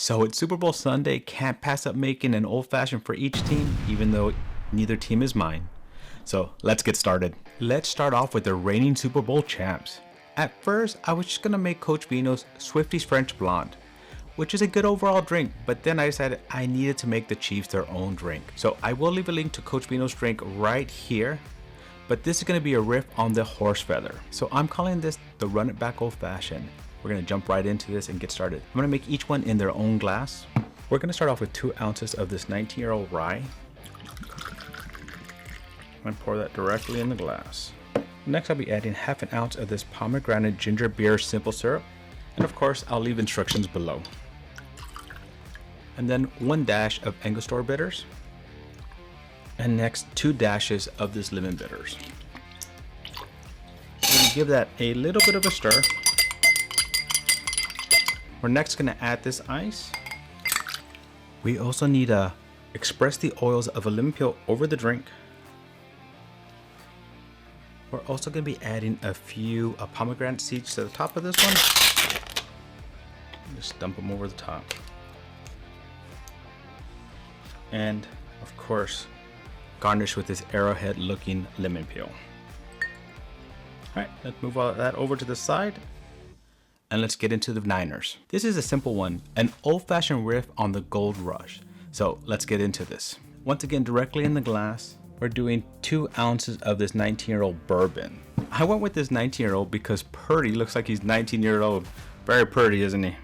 So it's Super Bowl Sunday, can't pass up making an old fashioned for each team, even though neither team is mine. So let's get started. Let's start off with the reigning Super Bowl champs. At first, I was just gonna make Coach Vino's Swifty's French Blonde, which is a good overall drink, but then I decided I needed to make the Chiefs their own drink. So I will leave a link to Coach Vino's drink right here, but this is gonna be a riff on the Horsefeather. So I'm calling this the Run It Back Old Fashioned. We're gonna jump right into this and get started. I'm gonna make each one in their own glass. We're gonna start off with 2 ounces of this 19-year-old rye. I'm gonna pour that directly in the glass. Next, I'll be adding half an ounce of this Pomegranate ginger beer simple syrup. And of course, I'll leave instructions below. And then 1 dash of Angostura bitters. And next, 2 dashes of this lemon bitters. We're gonna give that a little bit of a stir. We're next gonna add this ice. We also need to express the oils of a lemon peel over the drink. We're also going to be adding a few pomegranate seeds to the top of this one. Just dump them over the top. And of course, garnish with this arrowhead looking lemon peel. Alright, let's move all that over to the side. And let's get into the Niners. This is a simple one, an old-fashioned riff on the Gold Rush. So let's get into this. Once again, directly in the glass. We're doing 2 ounces of this 19-year-old bourbon. I went with this 19-year-old because Purdy looks like he's 19 years old. Very pretty, isn't he?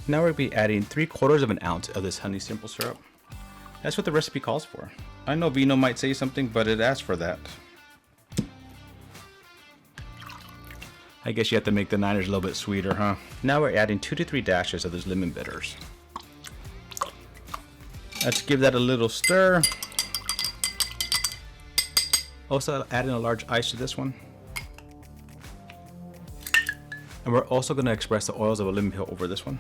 Now we'll be adding 3/4 of an ounce of this honey simple syrup. That's what the recipe calls for. I know Vino might say something, but it asks for that. I guess you have to make the Niners a little bit sweeter, huh? Now we're adding 2 to 3 dashes of those lemon bitters. Let's give that a little stir. Also adding a large ice to this one. And we're also going to express the oils of a lemon peel over this one.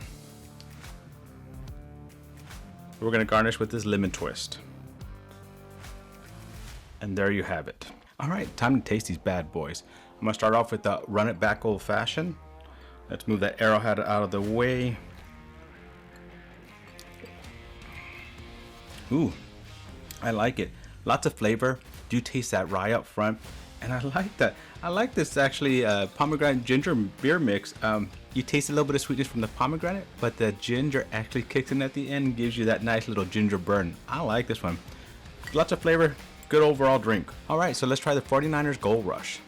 We're going to garnish with this lemon twist. And there you have it. All right, time to taste these bad boys. I'm going to start off with the Run It Back Old Fashioned. Let's move that arrowhead out of the way. Ooh, I like it. Lots of flavor. Do taste that rye up front, and I like that. I like this actually pomegranate ginger beer mix. You taste a little bit of sweetness from the pomegranate, but the ginger actually kicks in at the end and gives you that nice little ginger burn. I like this one. Lots of flavor. Good overall drink. All right, so let's try the 49ers Gold Rush.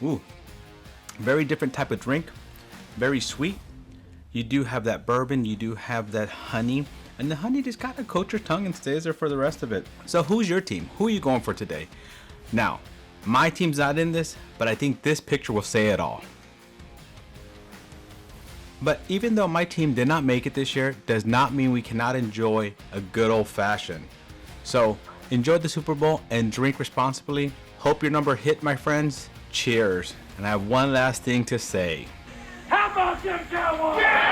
Ooh, very different type of drink. Very sweet. You do have that bourbon, you do have that honey, and the honey just kind of coats your tongue and stays there for the rest of it. So who's your team? Who are you going for today? Now, my team's not in this, but I think this picture will say it all. But even though my team did not make it this year, does not mean we cannot enjoy a good old fashioned. So enjoy the Super Bowl and drink responsibly. Hope your number hit, my friends. Cheers. And I have one last thing to say. How about them Cowboys? Yeah!